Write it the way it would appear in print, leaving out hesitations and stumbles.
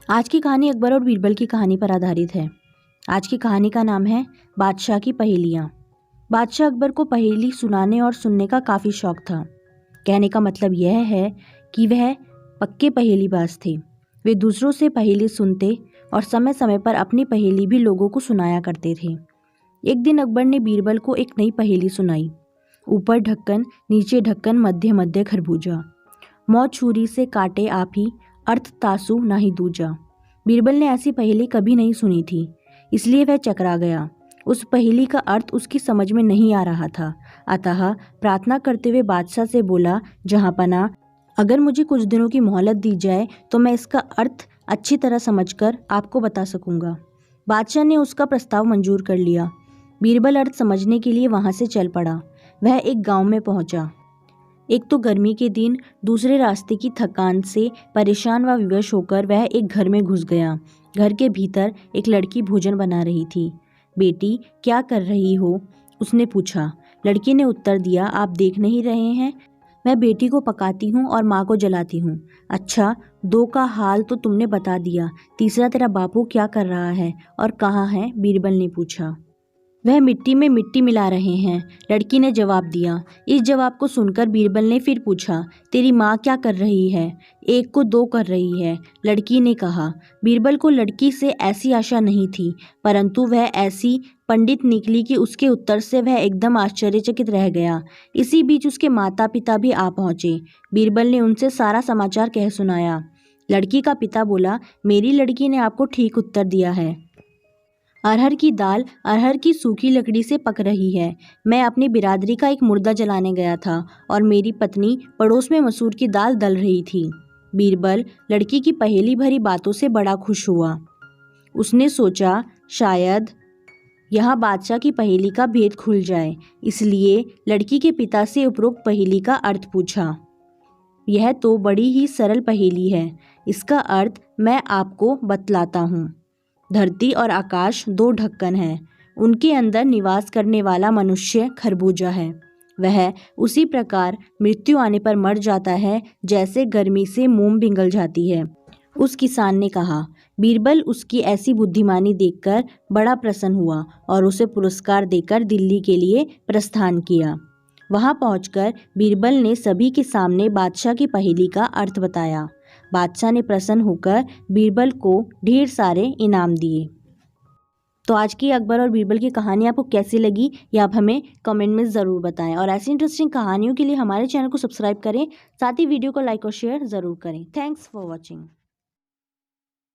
आज की कहानी अकबर और बीरबल की कहानी पर आधारित है। आज की कहानी का नाम है बादशाह की पहेलियाँ। बादशाह अकबर को पहेली सुनाने और सुनने का काफ़ी शौक था। कहने का मतलब यह है कि वह पक्के पहेलीबाज थे। वे दूसरों से पहेली सुनते और समय समय पर अपनी पहेली भी लोगों को सुनाया करते थे। एक दिन अकबर ने बीरबल को एक नई पहेली सुनाई। ऊपर ढक्कन, नीचे ढक्कन, मध्य मध्य खरबूजा, मौ छुरी से काटे आप ही, अर्थ तासु नाही दूजा। बीरबल ने ऐसी पहेली कभी नहीं सुनी थी, इसलिए वह चकरा गया। उस पहेली का अर्थ उसकी समझ में नहीं आ रहा था। अतः प्रार्थना करते हुए बादशाह से बोला, जहाँ पना, अगर मुझे कुछ दिनों की मोहलत दी जाए तो मैं इसका अर्थ अच्छी तरह समझकर आपको बता सकूंगा। बादशाह ने उसका प्रस्ताव मंजूर कर लिया। बीरबल अर्थ समझने के लिए वहां से चल पड़ा। वह एक गांव में पहुंचा। एक तो गर्मी के दिन, दूसरे रास्ते की थकान से परेशान व विवश होकर वह एक घर में घुस गया। घर के भीतर एक लड़की भोजन बना रही थी। बेटी, क्या कर रही हो? उसने पूछा। लड़की ने उत्तर दिया, आप देख नहीं रहे हैं, मैं बेटी को पकाती हूँ और माँ को जलाती हूँ। अच्छा, दो का हाल तो तुमने बता दिया, तीसरा तेरा बापू क्या कर रहा है और कहाँ है? बीरबल ने पूछा। वह मिट्टी में मिट्टी मिला रहे हैं, लड़की ने जवाब दिया। इस जवाब को सुनकर बीरबल ने फिर पूछा, तेरी माँ क्या कर रही है? एक को दो कर रही है, लड़की ने कहा। बीरबल को लड़की से ऐसी आशा नहीं थी, परंतु वह ऐसी पंडित निकली कि उसके उत्तर से वह एकदम आश्चर्यचकित रह गया। इसी बीच उसके माता पिता भी आ पहुंचे। बीरबल ने उनसे सारा समाचार कह सुनाया। लड़की का पिता बोला, मेरी लड़की ने आपको ठीक उत्तर दिया है। अरहर की दाल अरहर की सूखी लकड़ी से पक रही है। मैं अपनी बिरादरी का एक मुर्दा जलाने गया था और मेरी पत्नी पड़ोस में मसूर की दाल दल रही थी। बीरबल लड़की की पहेली भरी बातों से बड़ा खुश हुआ। उसने सोचा, शायद यहाँ बादशाह की पहेली का भेद खुल जाए, इसलिए लड़की के पिता से उपरोक्त पहेली का अर्थ पूछा। यह तो बड़ी ही सरल पहेली है, इसका अर्थ मैं आपको बतलाता हूँ। धरती और आकाश दो ढक्कन हैं, उनके अंदर निवास करने वाला मनुष्य खरबूजा है। वह उसी प्रकार मृत्यु आने पर मर जाता है जैसे गर्मी से मोम पिघल जाती है। उस किसान ने कहा। बीरबल उसकी ऐसी बुद्धिमानी देखकर बड़ा प्रसन्न हुआ और उसे पुरस्कार देकर दिल्ली के लिए प्रस्थान किया। वहां पहुंचकर बीरबल ने सभी के सामने बादशाह की पहेली का अर्थ बताया। बादशाह ने प्रसन्न होकर बीरबल को ढेर सारे इनाम दिए। तो आज की अकबर और बीरबल की कहानी आपको कैसी लगी, ये आप हमें कमेंट में ज़रूर बताएं और ऐसी इंटरेस्टिंग कहानियों के लिए हमारे चैनल को सब्सक्राइब करें, साथ ही वीडियो को लाइक और शेयर ज़रूर करें। Thanks for watching.